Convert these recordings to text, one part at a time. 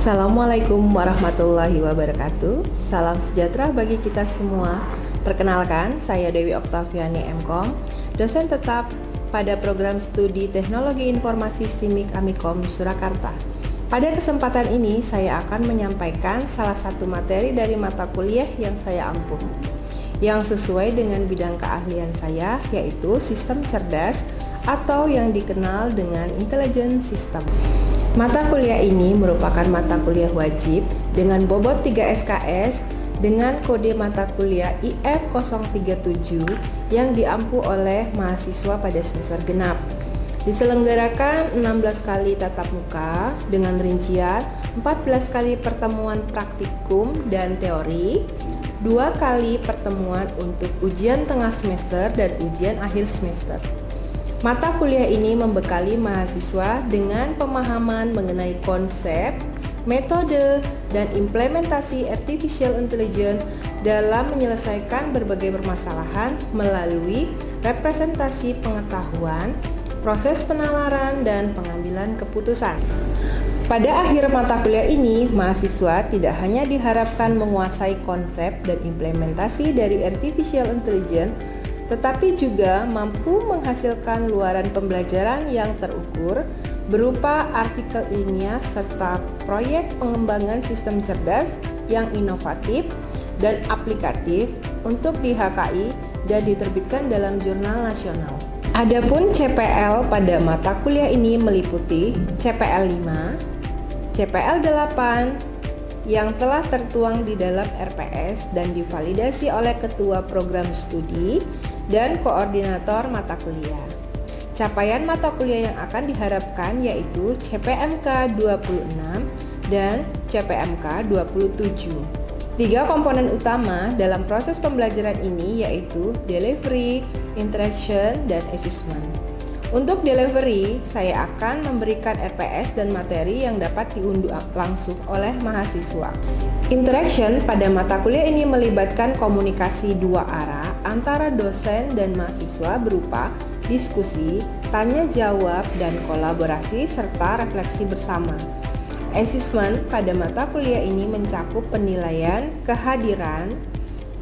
Assalamualaikum warahmatullahi wabarakatuh. Salam sejahtera bagi kita semua. Perkenalkan, saya Dewi Oktaviani MKom, dosen tetap pada program studi Teknologi Informasi STIMIK Amikom Surakarta. Pada kesempatan ini, saya akan menyampaikan salah satu materi dari mata kuliah yang saya ampuh, yang sesuai dengan bidang keahlian saya, yaitu sistem cerdas atau yang dikenal dengan intelligent system. Mata kuliah ini merupakan mata kuliah wajib dengan bobot 3 SKS dengan kode mata kuliah IF037 yang diampu oleh mahasiswa pada semester genap. Diselenggarakan 16 kali tatap muka dengan rincian 14 kali pertemuan praktikum dan teori, 2 kali pertemuan untuk ujian tengah semester dan ujian akhir semester. Mata kuliah ini membekali mahasiswa dengan pemahaman mengenai konsep, metode, dan implementasi artificial intelligence dalam menyelesaikan berbagai permasalahan melalui representasi pengetahuan, proses penalaran, dan pengambilan keputusan. Pada akhir mata kuliah ini, mahasiswa tidak hanya diharapkan menguasai konsep dan implementasi dari artificial intelligence, tetapi juga mampu menghasilkan luaran pembelajaran yang terukur berupa artikel ilmiah serta proyek pengembangan sistem cerdas yang inovatif dan aplikatif untuk di HKI dan diterbitkan dalam jurnal nasional. Adapun CPL pada mata kuliah ini meliputi CPL 5, CPL 8, yang telah tertuang di dalam RPS dan divalidasi oleh Ketua Program Studi dan Koordinator Mata Kuliah. Capaian mata kuliah yang akan diharapkan yaitu CPMK 26 dan CPMK 27. 3 komponen utama dalam proses pembelajaran ini yaitu delivery, interaction, dan assessment. Untuk delivery, saya akan memberikan RPS dan materi yang dapat diunduh langsung oleh mahasiswa. Interaction pada mata kuliah ini melibatkan komunikasi dua arah antara dosen dan mahasiswa berupa diskusi, tanya jawab, dan kolaborasi serta refleksi bersama. Assessment pada mata kuliah ini mencakup penilaian kehadiran,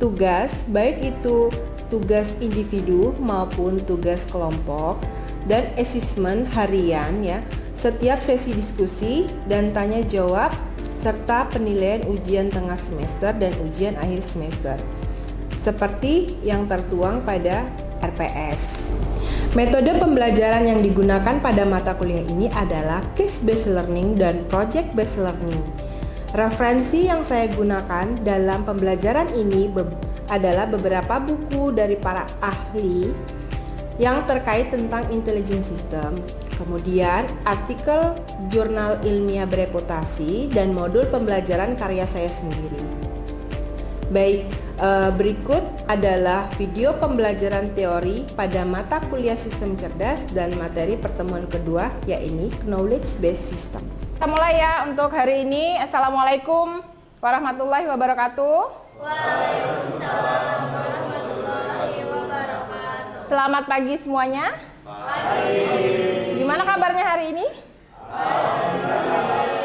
tugas, baik itu tugas individu maupun tugas kelompok, dan asesmen harian ya, setiap sesi diskusi dan tanya jawab serta penilaian ujian tengah semester dan ujian akhir semester seperti yang tertuang pada RPS. Metode pembelajaran yang digunakan pada mata kuliah ini adalah case based learning dan project based learning. Referensi yang saya gunakan dalam pembelajaran ini adalah beberapa buku dari para ahli yang terkait tentang intelligent system, kemudian artikel jurnal ilmiah bereputasi, dan modul pembelajaran karya saya sendiri. Baik, berikut adalah video pembelajaran teori pada mata kuliah sistem cerdas dan materi pertemuan kedua, yaitu knowledge based system. Kita mulai ya untuk hari ini. Assalamualaikum warahmatullahi wabarakatuh. Waalaikumsalam warahmatullahi wabarakatuh. Selamat pagi semuanya. Pagi. Gimana kabarnya hari ini?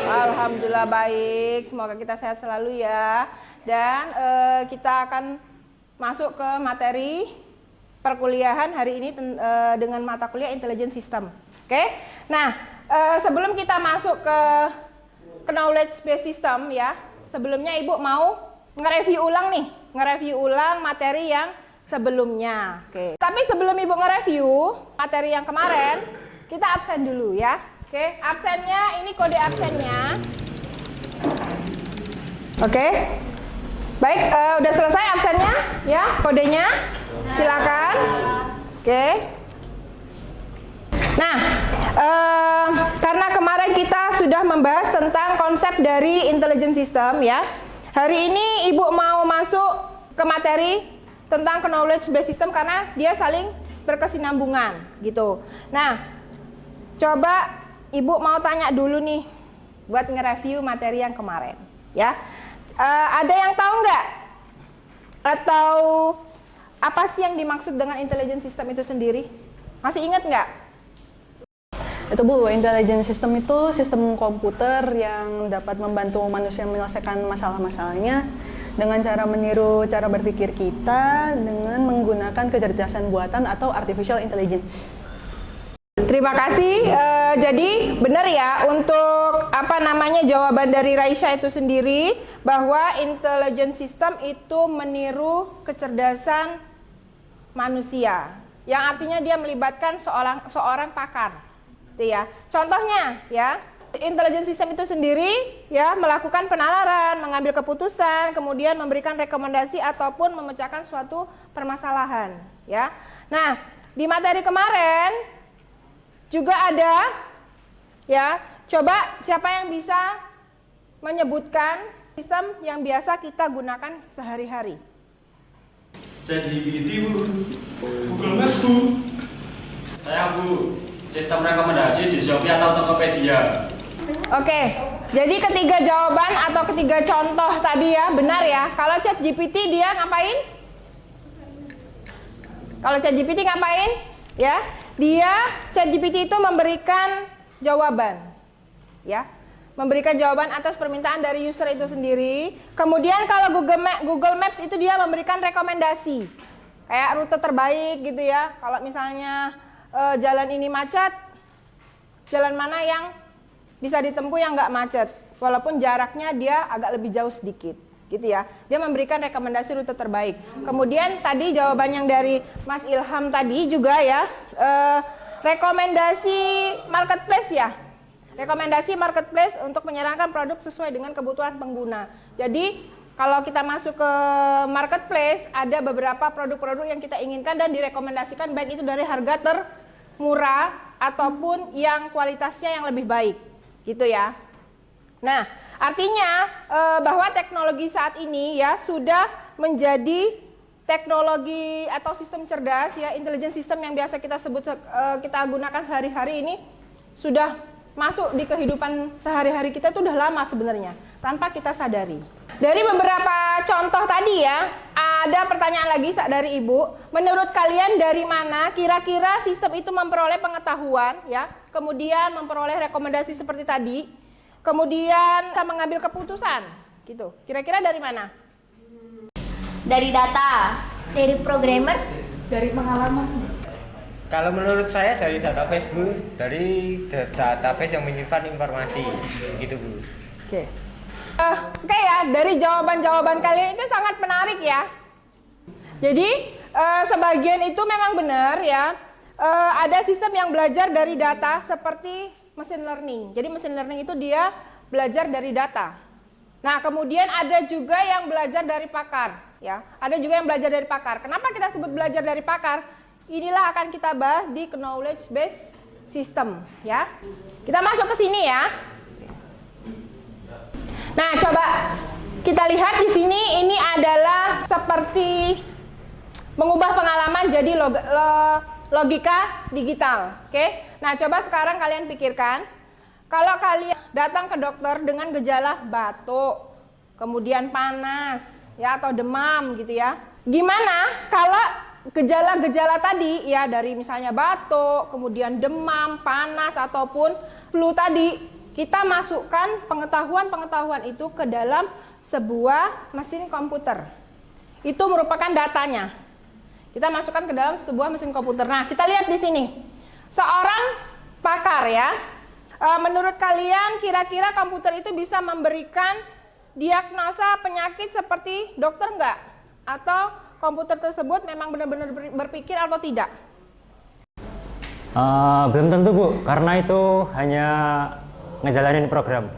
Alhamdulillah baik. Semoga kita sehat selalu ya. Dan kita akan masuk ke materi perkuliahan hari ini dengan mata kuliah Intelligent System. Oke? Nah, sebelum kita masuk ke knowledge based system ya, sebelumnya Ibu mau nge-review ulang materi yang sebelumnya. Oke. Tapi sebelum Ibu nge-review materi yang kemarin, kita absen dulu ya. Oke, absennya ini kode absennya. Oke. Baik, udah selesai absennya ya, kodenya. Silakan. Oke. Nah, karena kemarin kita sudah membahas tentang konsep dari intelligent system ya. Hari ini Ibu mau masuk ke materi tentang knowledge based system karena dia saling berkesinambungan gitu. Nah, coba Ibu mau tanya dulu nih buat nge-review materi yang kemarin ya. Ada yang tahu nggak? Atau apa sih yang dimaksud dengan intelligent system itu sendiri? Masih ingat nggak? Itu Bu, intelligent system itu sistem komputer yang dapat membantu manusia menyelesaikan masalah-masalahnya dengan cara meniru cara berpikir kita dengan menggunakan kecerdasan buatan atau artificial intelligence. Terima kasih. Jadi benar ya untuk jawaban dari Raisya itu sendiri bahwa intelligent system itu meniru kecerdasan manusia, yang artinya dia melibatkan seorang pakar. Gitu ya. Contohnya ya, intelligent system itu sendiri ya melakukan penalaran, mengambil keputusan, kemudian memberikan rekomendasi ataupun memecahkan suatu permasalahan ya. Nah, di materi kemarin juga ada ya, coba siapa yang bisa menyebutkan sistem yang biasa kita gunakan sehari-hari? ChatGPT Bu, Google Maps Bu. Saya Bu, sistem rekomendasi di Shopee atau Tokopedia. Oke, jadi ketiga jawaban atau ketiga contoh tadi ya benar ya. Kalau ChatGPT dia ngapain? Kalau ChatGPT ngapain? Ya, ChatGPT itu memberikan jawaban, ya, memberikan jawaban atas permintaan dari user itu sendiri. Kemudian kalau Google Maps itu dia memberikan rekomendasi, kayak rute terbaik gitu ya. Kalau misalnya jalan ini macet, jalan mana yang bisa ditempuh yang nggak macet, walaupun jaraknya dia agak lebih jauh sedikit, gitu ya. Dia memberikan rekomendasi rute terbaik. Kemudian tadi jawaban yang dari Mas Ilham tadi juga ya, rekomendasi marketplace ya. Rekomendasi marketplace untuk menyarankan produk sesuai dengan kebutuhan pengguna. Jadi kalau kita masuk ke marketplace, ada beberapa produk-produk yang kita inginkan dan direkomendasikan, baik itu dari harga termurah ataupun yang kualitasnya yang lebih baik, gitu ya. Nah, artinya bahwa teknologi saat ini ya sudah menjadi teknologi atau sistem cerdas ya, intelligent system yang biasa kita sebut kita gunakan sehari-hari ini sudah masuk di kehidupan sehari-hari kita itu udah lama sebenarnya tanpa kita sadari. Dari beberapa contoh tadi ya, ada pertanyaan lagi dari Ibu. Menurut kalian dari mana kira-kira sistem itu memperoleh pengetahuan ya, kemudian memperoleh rekomendasi seperti tadi, kemudian kita mengambil keputusan gitu. Kira-kira dari mana? Dari data, dari programmer, Dari pengalaman. Kalau menurut saya dari database Bu, dari database yang menyimpan informasi, gitu Bu. Oke. Oke ya, dari jawaban-jawaban kalian itu sangat menarik ya. Jadi sebagian itu memang benar ya. Ada sistem yang belajar dari data seperti machine learning. Jadi machine learning itu dia belajar dari data. Nah, kemudian ada juga yang belajar dari pakar ya. Ada juga yang belajar dari pakar. Kenapa kita sebut belajar dari pakar? Inilah akan kita bahas di knowledge based system ya. Kita masuk ke sini ya. Nah, coba kita lihat di sini, ini adalah seperti mengubah pengalaman jadi logika digital. Oke. Nah, coba sekarang kalian pikirkan, kalau kalian datang ke dokter dengan gejala batuk, kemudian panas ya atau demam gitu ya. Gimana kalau gejala-gejala tadi ya, dari misalnya batuk, kemudian demam, panas ataupun flu tadi, kita masukkan pengetahuan-pengetahuan itu ke dalam sebuah mesin komputer. Itu merupakan datanya. Kita masukkan ke dalam sebuah mesin komputer. Nah, kita lihat di sini. Seorang pakar ya. Menurut kalian kira-kira komputer itu bisa memberikan diagnosa penyakit seperti dokter enggak? Atau komputer tersebut memang benar-benar berpikir atau tidak? Belum tentu Bu, karena itu hanya ngejalanin program.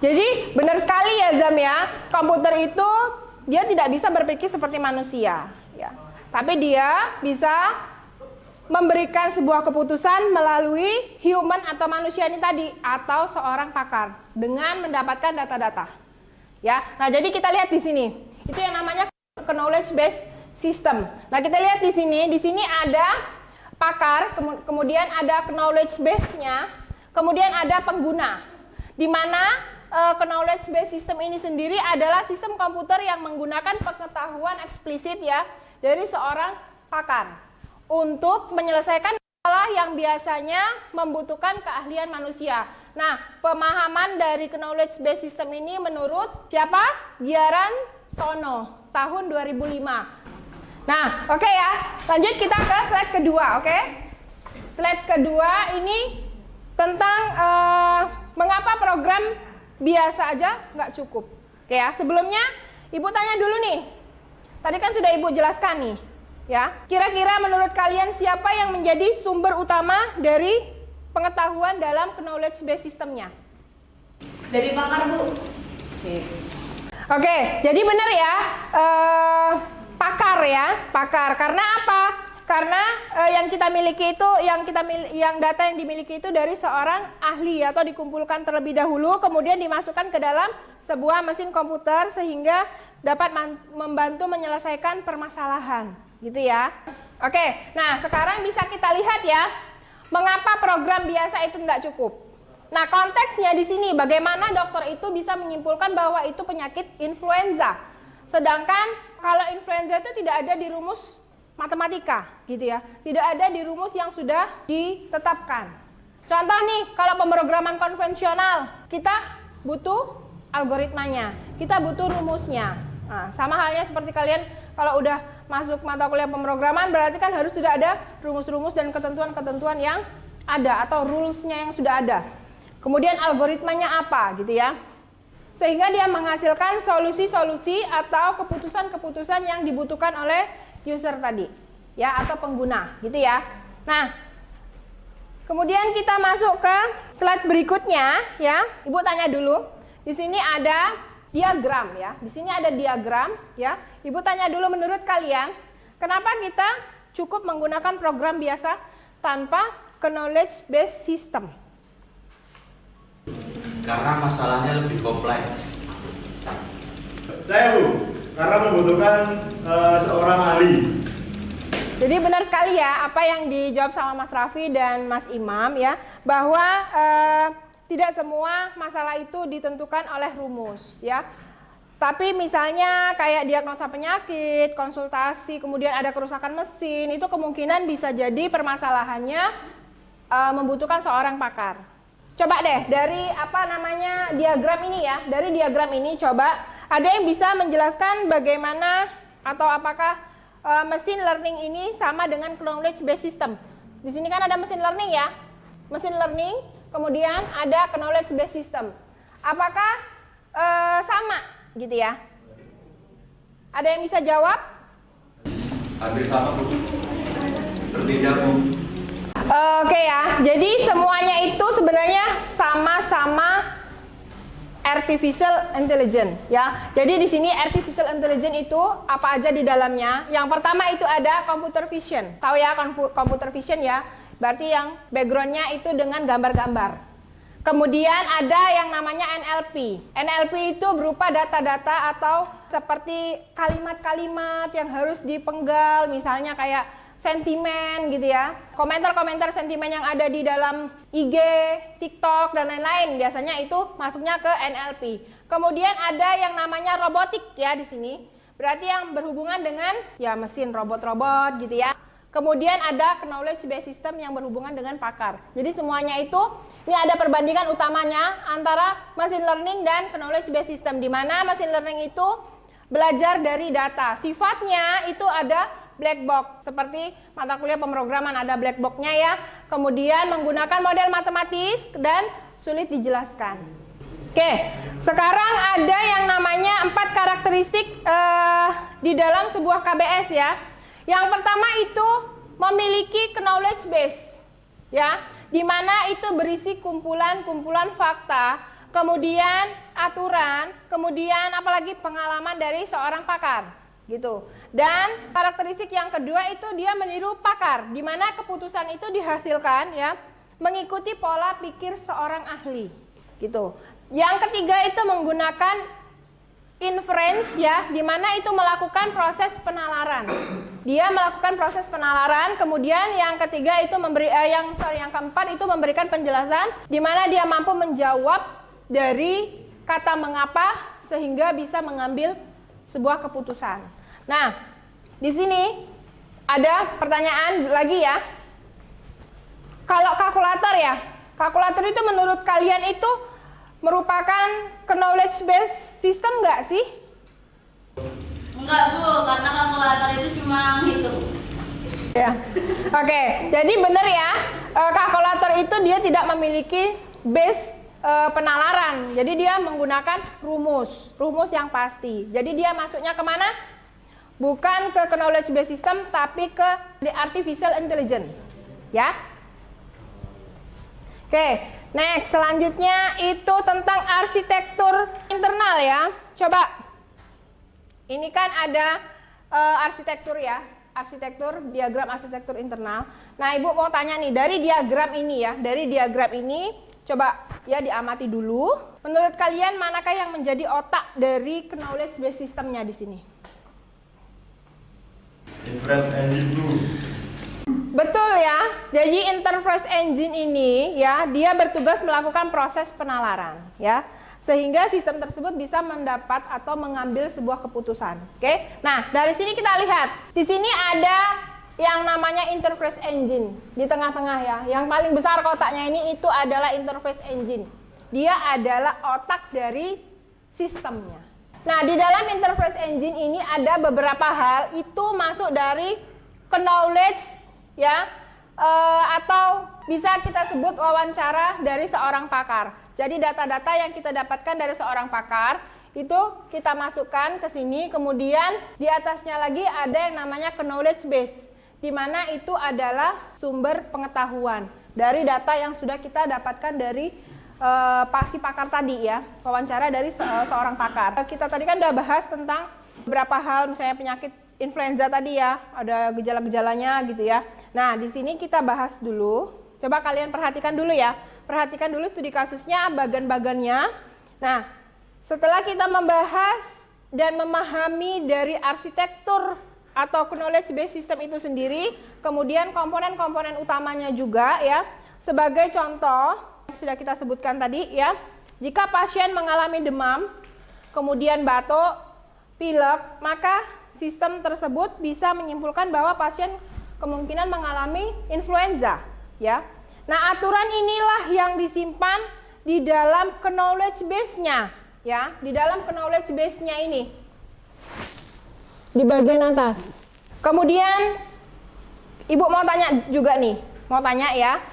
Jadi benar sekali ya Zam ya, komputer itu dia tidak bisa berpikir seperti manusia ya. Tapi dia bisa memberikan sebuah keputusan melalui human atau manusia ini tadi, atau seorang pakar dengan mendapatkan data-data. Ya. Nah, jadi kita lihat di sini. Itu yang namanya knowledge based system. Nah, kita lihat di sini ada pakar, kemudian ada knowledge base-nya, kemudian ada pengguna. Di mana knowledge based system ini sendiri adalah sistem komputer yang menggunakan pengetahuan eksplisit ya dari seorang pakar untuk menyelesaikan masalah yang biasanya membutuhkan keahlian manusia. Nah, pemahaman dari knowledge based system ini menurut siapa? Gyaran Tono, tahun 2005. Nah, oke ya, lanjut kita ke slide kedua, oke? Slide kedua ini tentang mengapa program biasa aja nggak cukup. Oke ya, sebelumnya Ibu tanya dulu nih, tadi kan sudah Ibu jelaskan nih, ya. Kira-kira menurut kalian siapa yang menjadi sumber utama dari pengetahuan dalam knowledge based systemnya? Dari pakar, Bu. Oke, jadi benar ya, pakar ya, pakar. Karena apa? Karena yang kita miliki itu, yang data yang dimiliki itu dari seorang ahli atau dikumpulkan terlebih dahulu, kemudian dimasukkan ke dalam sebuah mesin komputer sehingga dapat membantu menyelesaikan permasalahan, gitu ya. Oke, nah sekarang bisa kita lihat ya, mengapa program biasa itu tidak cukup. Nah, konteksnya di sini bagaimana dokter itu bisa menyimpulkan bahwa itu penyakit influenza. Sedangkan kalau influenza itu tidak ada di rumus matematika, gitu ya. Tidak ada di rumus yang sudah ditetapkan. Contoh nih, kalau pemrograman konvensional, kita butuh algoritmanya, kita butuh rumusnya. Nah, sama halnya seperti kalian kalau udah masuk mata kuliah pemrograman, berarti kan harus sudah ada rumus-rumus dan ketentuan-ketentuan yang ada atau rules-nya yang sudah ada. Kemudian algoritmanya apa, gitu ya. Sehingga dia menghasilkan solusi-solusi atau keputusan-keputusan yang dibutuhkan oleh user tadi, ya, atau pengguna, gitu ya. Nah, kemudian kita masuk ke slide berikutnya, ya. Ibu tanya dulu. Di sini ada diagram, ya. Di sini ada diagram, ya. Ibu tanya dulu, menurut kalian, kenapa kita cukup menggunakan program biasa tanpa knowledge based system? Karena masalahnya lebih kompleks. Saya, Bu, karena membutuhkan seorang ahli. Jadi benar sekali ya apa yang dijawab sama Mas Raffi dan Mas Imam ya, bahwa tidak semua masalah itu ditentukan oleh rumus ya. Tapi misalnya kayak diagnosa penyakit, konsultasi, kemudian ada kerusakan mesin, itu kemungkinan bisa jadi permasalahannya membutuhkan seorang pakar. Coba deh dari diagram ini ya. Dari diagram ini coba ada yang bisa menjelaskan bagaimana atau apakah machine learning ini sama dengan knowledge based system. Di sini kan ada machine learning ya. Machine learning, kemudian ada knowledge based system. Apakah sama gitu ya? Ada yang bisa jawab? Hampir sama, Bu. Berbeda, Bu. Oke ya, jadi semuanya itu sebenarnya sama-sama artificial intelligence ya. Jadi di sini artificial intelligence itu apa aja di dalamnya? Yang pertama itu ada computer vision. Tahu ya computer vision ya? Berarti yang backgroundnya itu dengan gambar-gambar. Kemudian ada yang namanya NLP. NLP itu berupa data-data atau seperti kalimat-kalimat yang harus dipenggal, misalnya kayak sentimen gitu ya, komentar-komentar sentimen yang ada di dalam IG, TikTok dan lain-lain, biasanya itu masuknya ke NLP. Kemudian ada yang namanya robotik ya di sini, berarti yang berhubungan dengan ya mesin robot-robot gitu ya. Kemudian ada knowledge based system yang berhubungan dengan pakar. Jadi semuanya itu ini ada perbandingan utamanya antara machine learning dan knowledge based system, di mana machine learning itu belajar dari data. Sifatnya itu ada black box, seperti mata kuliah pemrograman ada black box-nya ya. Kemudian menggunakan model matematis dan sulit dijelaskan. Oke, sekarang ada yang namanya 4 karakteristik di dalam sebuah KBS ya. Yang pertama itu memiliki knowledge base ya, di mana itu berisi kumpulan-kumpulan fakta, kemudian aturan, kemudian apalagi pengalaman dari seorang pakar. Gitu. Dan karakteristik yang kedua itu dia meniru pakar, di mana keputusan itu dihasilkan ya mengikuti pola pikir seorang ahli. Gitu. Yang ketiga itu menggunakan inference ya, di mana itu melakukan proses penalaran. Dia melakukan proses penalaran, kemudian yang ketiga itu yang keempat itu memberikan penjelasan, di mana dia mampu menjawab dari kata mengapa sehingga bisa mengambil sebuah keputusan. Nah, di sini ada pertanyaan lagi ya. Kalau kalkulator ya, kalkulator itu menurut kalian itu merupakan knowledge based system nggak sih? Enggak Bu, karena kalkulator itu cuma hitung. Ya, oke. Jadi benar ya, kalkulator itu dia tidak memiliki base penalaran. Jadi dia menggunakan rumus yang pasti. Jadi dia masuknya kemana? Bukan ke knowledge based system, tapi ke the artificial intelligence. Ya. Oke, next selanjutnya itu tentang arsitektur internal ya. Coba, ini kan ada arsitektur ya, diagram arsitektur internal. Nah, Ibu mau tanya nih, dari diagram ini, coba ya diamati dulu. Menurut kalian manakah yang menjadi otak dari knowledge based systemnya di sini? Inference engine Bu. Betul ya. Jadi interface engine ini ya, dia bertugas melakukan proses penalaran ya, sehingga sistem tersebut bisa mendapat atau mengambil sebuah keputusan. Oke. Nah, dari sini kita lihat. Di sini ada yang namanya interface engine di tengah-tengah ya. Yang paling besar kotaknya ini itu adalah interface engine. Dia adalah otak dari sistemnya. Nah, di dalam interface engine ini ada beberapa hal itu masuk dari knowledge ya, atau bisa kita sebut wawancara dari seorang pakar. Jadi data-data yang kita dapatkan dari seorang pakar itu kita masukkan ke sini, kemudian di atasnya lagi ada yang namanya knowledge base, di mana itu adalah sumber pengetahuan dari data yang sudah kita dapatkan dari si pakar tadi ya, wawancara dari seorang pakar. Kita tadi kan udah bahas tentang beberapa hal, misalnya penyakit influenza tadi ya, ada gejala-gejalanya gitu ya. Nah, di sini kita bahas dulu. Coba kalian perhatikan dulu ya. Perhatikan dulu studi kasusnya, bagan-bagannya. Nah, setelah kita membahas dan memahami dari arsitektur atau knowledge based system itu sendiri, kemudian komponen-komponen utamanya juga ya. Sebagai contoh, yang sudah kita sebutkan tadi ya, jika pasien mengalami demam, kemudian batuk, pilek, maka sistem tersebut bisa menyimpulkan bahwa pasien kemungkinan mengalami influenza ya. Nah, aturan inilah yang disimpan di dalam knowledge base-nya ya, di dalam knowledge base-nya ini di bagian atas. Kemudian Ibu mau tanya juga nih, mau tanya ya,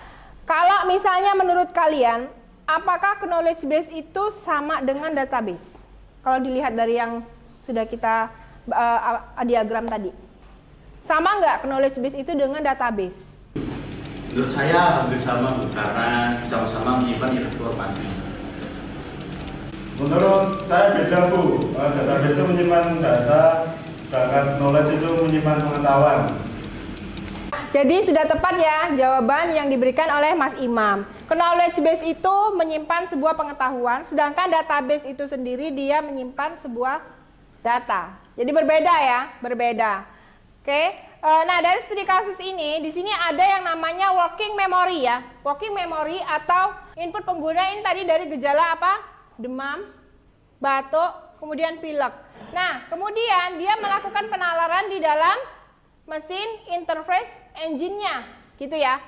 kalau misalnya menurut kalian apakah knowledge base itu sama dengan database? Kalau dilihat dari yang sudah kita diagram tadi, sama nggak knowledge base itu dengan database? Menurut saya hampir sama Bu, karena sama-sama menyimpan informasi. Menurut saya beda Bu, database itu menyimpan data, sedangkan knowledge itu menyimpan pengetahuan. Jadi sudah tepat ya jawaban yang diberikan oleh Mas Imam. Knowledge base itu menyimpan sebuah pengetahuan, sedangkan database itu sendiri dia menyimpan sebuah data. Jadi berbeda ya, berbeda. Oke. Nah, dari studi kasus ini, di sini ada yang namanya working memory ya. Working memory atau input pengguna ini tadi dari gejala apa? Demam, batuk, kemudian pilek. Nah, kemudian dia melakukan penalaran di dalam mesin interface engine-nya, gitu ya.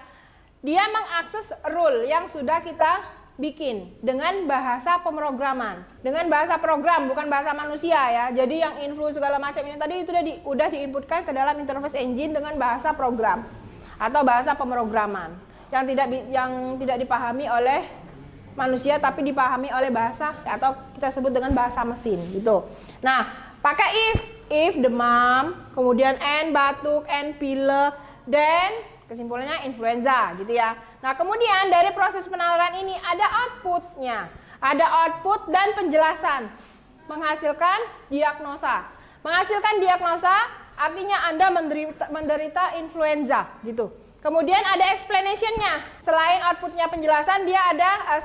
Dia mengakses rule yang sudah kita bikin dengan bahasa pemrograman, dengan bahasa program, bukan bahasa manusia ya. Jadi yang influ segala macam ini tadi itu udah diinputkan ke dalam interface engine dengan bahasa program atau bahasa pemrograman yang tidak dipahami oleh manusia tapi dipahami oleh bahasa atau kita sebut dengan bahasa mesin gitu. Nah, pakai if demam, kemudian n batuk, n pilek, dan kesimpulannya influenza gitu ya. Nah, kemudian dari proses penalaran ini ada outputnya, ada output dan penjelasan, menghasilkan diagnosa. Menghasilkan diagnosa artinya Anda menderita influenza gitu. Kemudian ada explanation-nya. Selain outputnya penjelasan, dia ada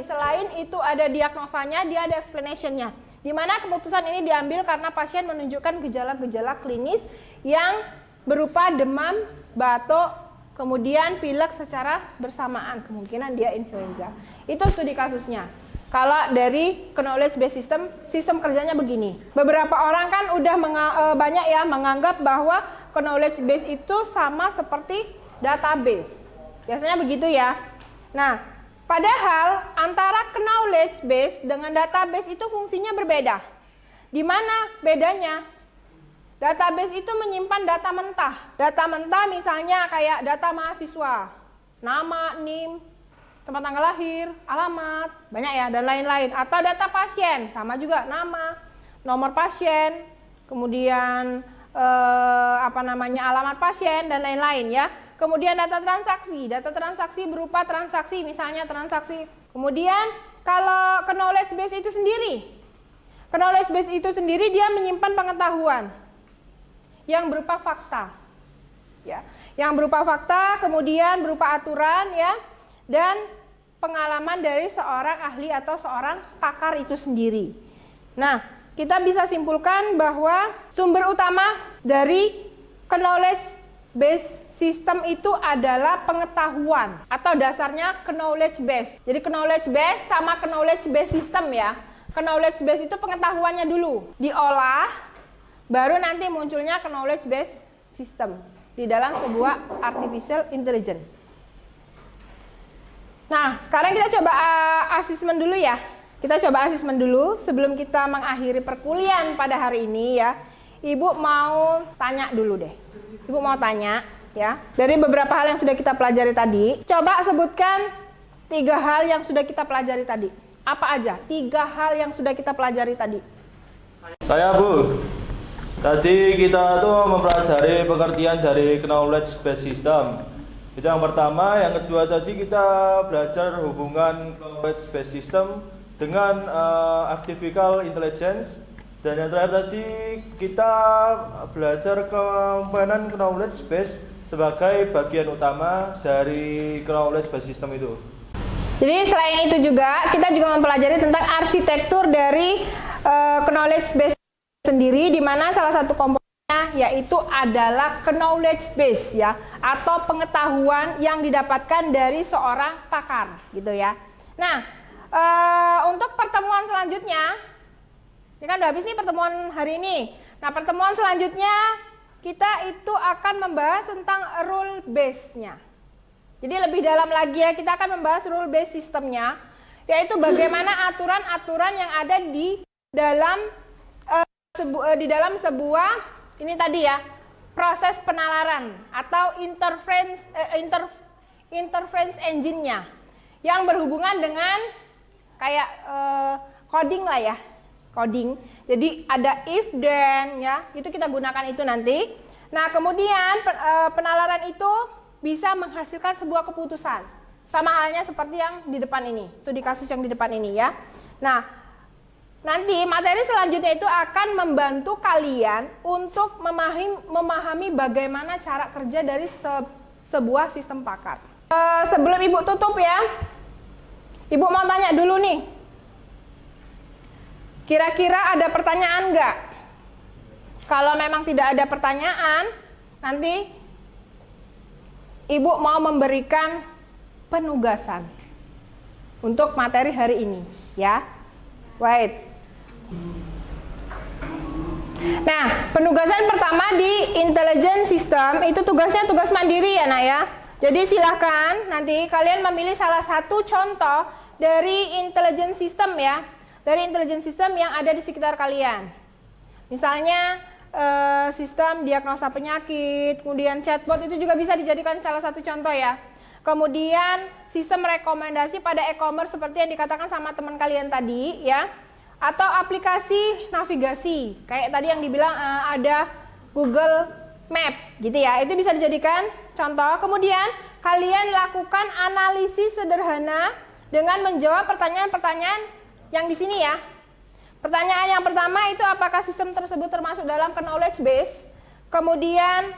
selain itu ada diagnosanya, dia ada explanation-nya. Di mana keputusan ini diambil karena pasien menunjukkan gejala-gejala klinis yang berupa demam, batuk, kemudian pilek secara bersamaan, kemungkinan dia influenza. Itu studi kasusnya. Kalau dari knowledge based system, sistem kerjanya begini. Beberapa orang kan udah banyak ya menganggap bahwa knowledge base itu sama seperti database. Biasanya begitu ya. Nah, padahal antara knowledge base dengan database itu fungsinya berbeda. Di mana bedanya? Database itu menyimpan data mentah. Data mentah misalnya kayak data mahasiswa, nama, NIM, tempat tanggal lahir, alamat, banyak ya, dan lain-lain. Atau data pasien, sama juga nama, nomor pasien, kemudian alamat pasien dan lain-lain ya. Kemudian data transaksi berupa transaksi, misalnya transaksi. Kemudian kalau knowledge base itu sendiri, dia menyimpan pengetahuan yang berupa fakta, ya, yang berupa fakta, kemudian berupa aturan ya, dan pengalaman dari seorang ahli atau seorang pakar itu sendiri. Nah, kita bisa simpulkan bahwa sumber utama dari knowledge base sistem itu adalah pengetahuan atau dasarnya knowledge base. Jadi knowledge base sama knowledge base system ya. Knowledge base itu pengetahuannya dulu diolah, baru nanti munculnya knowledge base system di dalam sebuah artificial intelligence. Nah, sekarang kita coba asesmen dulu ya. Kita coba asesmen dulu sebelum kita mengakhiri perkuliahan pada hari ini ya. Ibu mau tanya dulu deh. Ibu mau tanya ya. Dari beberapa hal yang sudah kita pelajari tadi, coba sebutkan 3 hal yang sudah kita pelajari tadi. Apa aja? 3 hal yang sudah kita pelajari tadi. Saya Bu. Tadi kita tuh mempelajari pengertian dari knowledge based system. Itu yang pertama, yang kedua tadi kita belajar hubungan knowledge based system dengan artificial intelligence, dan yang terakhir tadi kita belajar komponen knowledge base sebagai bagian utama dari knowledge base system itu. Jadi selain itu juga kita juga mempelajari tentang arsitektur dari knowledge base sendiri, di mana salah satu komponennya yaitu adalah knowledge base ya, atau pengetahuan yang didapatkan dari seorang pakar gitu ya. Nah, untuk pertemuan selanjutnya, ini kan udah habis nih pertemuan hari ini. Nah, pertemuan selanjutnya kita itu akan membahas tentang rule base-nya. Jadi lebih dalam lagi ya, kita akan membahas rule base sistemnya, yaitu bagaimana aturan-aturan yang ada di dalam sebuah ini tadi ya, proses penalaran atau interference engine-nya yang berhubungan dengan kayak coding lah ya, coding. Jadi ada if then ya, itu kita gunakan itu nanti. Nah, kemudian penalaran itu bisa menghasilkan sebuah keputusan. Sama halnya seperti yang di depan ini, studi kasus yang di depan ini ya. Nah, nanti materi selanjutnya itu akan membantu kalian untuk memahami bagaimana cara kerja dari sebuah sistem pakar. Sebelum Ibu tutup ya, Ibu mau tanya dulu nih. Kira-kira ada pertanyaan nggak? Kalau memang tidak ada pertanyaan, nanti Ibu mau memberikan penugasan untuk materi hari ini, ya. Wait. Nah, penugasan pertama di intelligence system itu tugasnya tugas mandiri ya, Nak ya. Jadi silahkan nanti kalian memilih salah satu contoh dari intelligence system ya, dari intelligence system yang ada di sekitar kalian. Misalnya sistem diagnosa penyakit, kemudian chatbot itu juga bisa dijadikan salah satu contoh ya. Kemudian sistem rekomendasi pada e-commerce seperti yang dikatakan sama teman kalian tadi ya. Atau aplikasi navigasi, kayak tadi yang dibilang ada Google Map gitu ya. Itu bisa dijadikan contoh. Kemudian kalian lakukan analisis sederhana dengan menjawab pertanyaan-pertanyaan yang di sini ya. Pertanyaan yang pertama itu apakah sistem tersebut termasuk dalam knowledge base? Kemudian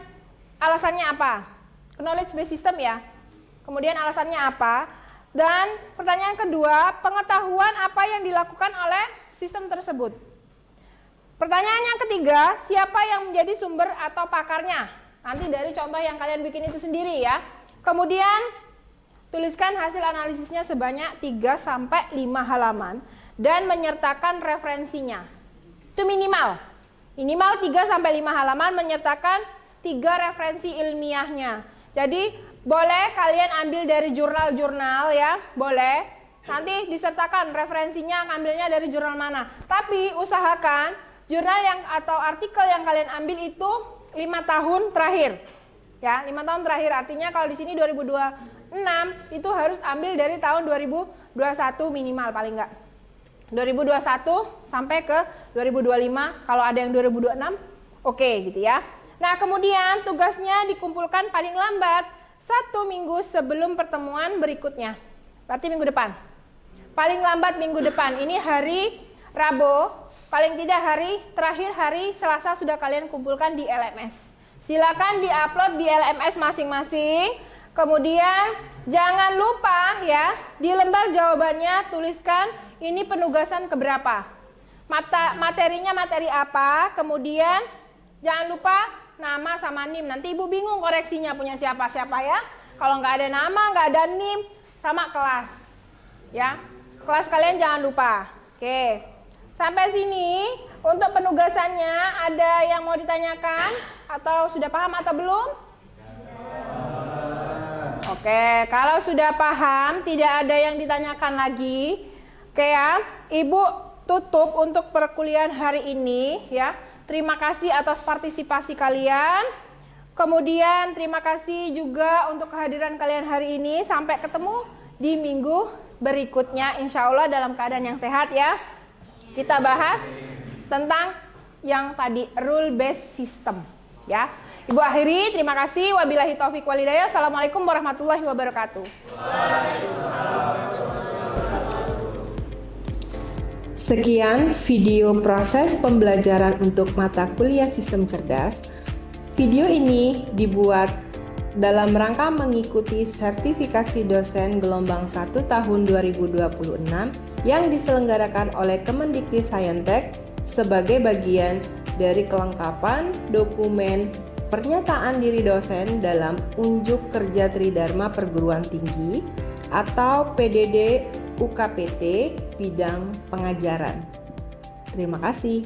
alasannya apa? Knowledge base system ya. Kemudian alasannya apa? Dan pertanyaan kedua, pengetahuan apa yang dilakukan oleh sistem tersebut? Pertanyaan yang ketiga, siapa yang menjadi sumber atau pakarnya? Nanti dari contoh yang kalian bikin itu sendiri ya. Kemudian tuliskan hasil analisisnya sebanyak 3-5 halaman. Dan menyertakan referensinya. Itu minimal. Minimal 3-5 halaman menyertakan 3 referensi ilmiahnya. Jadi boleh kalian ambil dari jurnal-jurnal ya, boleh. Nanti disertakan referensinya ngambilnya dari jurnal mana. Tapi usahakan jurnal yang atau artikel yang kalian ambil itu 5 tahun terakhir. Ya, 5 tahun terakhir artinya kalau di sini 2026 itu harus ambil dari tahun 2021 minimal paling enggak. 2021 sampai ke 2025, kalau ada yang 2026 oke gitu ya. Nah, kemudian tugasnya dikumpulkan paling lambat 1 minggu sebelum pertemuan berikutnya. Berarti minggu depan. Paling lambat minggu depan. Ini hari Rabu, paling tidak hari terakhir hari Selasa sudah kalian kumpulkan di LMS. Silakan diupload di LMS masing-masing. Kemudian jangan lupa ya, di lembar jawabannya tuliskan ini penugasan keberapa. Materinya materi apa, kemudian jangan lupa nama sama NIM. Nanti ibu bingung koreksinya punya siapa-siapa ya. Kalau nggak ada nama, nggak ada NIM, sama kelas. Ya, kelas kalian jangan lupa. Oke, sampai sini untuk penugasannya ada yang mau ditanyakan atau sudah paham atau belum? Oke, kalau sudah paham, tidak ada yang ditanyakan lagi. Oke ya, ibu tutup untuk perkuliahan hari ini ya. Terima kasih atas partisipasi kalian. Kemudian terima kasih juga untuk kehadiran kalian hari ini. Sampai ketemu di minggu berikutnya, insya Allah dalam keadaan yang sehat ya. Kita bahas tentang yang tadi rule based system ya. Ibu akhiri, terima kasih. Wabillahi taufiq walhidayah. Assalamualaikum warahmatullahi wabarakatuh. Sekian video proses pembelajaran untuk mata kuliah sistem cerdas. Video ini dibuat dalam rangka mengikuti sertifikasi dosen gelombang 1 tahun 2026 yang diselenggarakan oleh Kemendikbudristek sebagai bagian dari kelengkapan dokumen pernyataan diri dosen dalam unjuk kerja Tridharma Perguruan Tinggi atau PDD UKPT bidang pengajaran. Terima kasih.